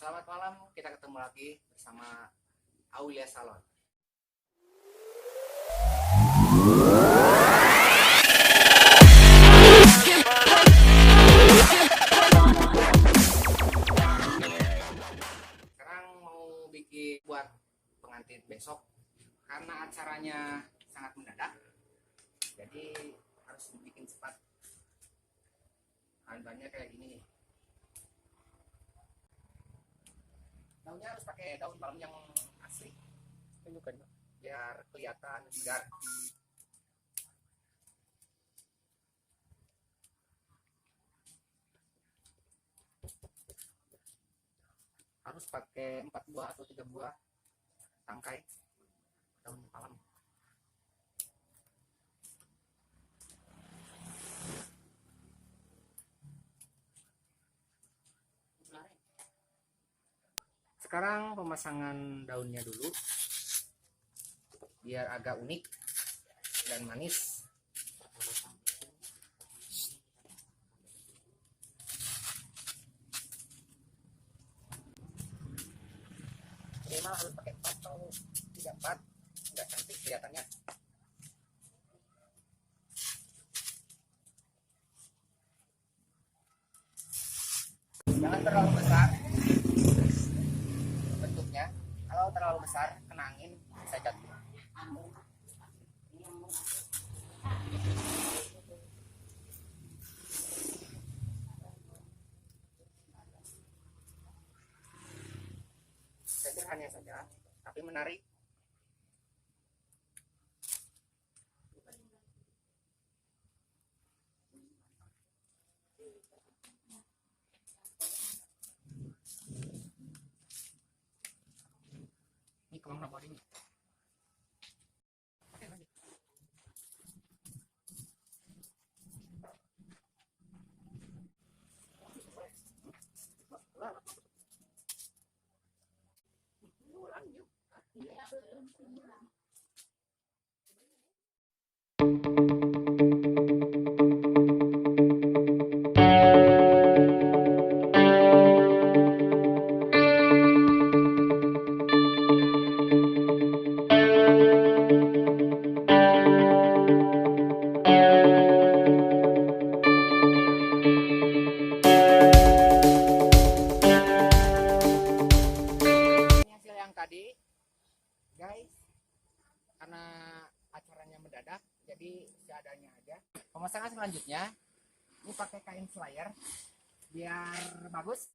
Selamat malam, kita ketemu lagi bersama Aulia Salon. Sekarang mau bikin buat pengantin besok karena acaranya sangat mendadak, jadi harus dibikin cepat. Bahan-bahannya kayak gini nih. Daunnya harus pakai daun palem yang asli, biar kelihatan segar. Harus pakai 4 buah atau 3 buah tangkai daun palem. Sekarang pemasangan daunnya dulu biar agak unik dan manis. Minimal harus pakai 4 atau 3-4, nggak cantik kelihatannya. Jangan terlalu besar bentuknya, kalau terlalu besar kena angin bisa jatuh. Sederhana saja tapi menarik. Ini kembang rapor ini. Tadi guys, karena acaranya mendadak jadi seadanya aja. Pemasangan selanjutnya ini pakai kain slayer biar bagus.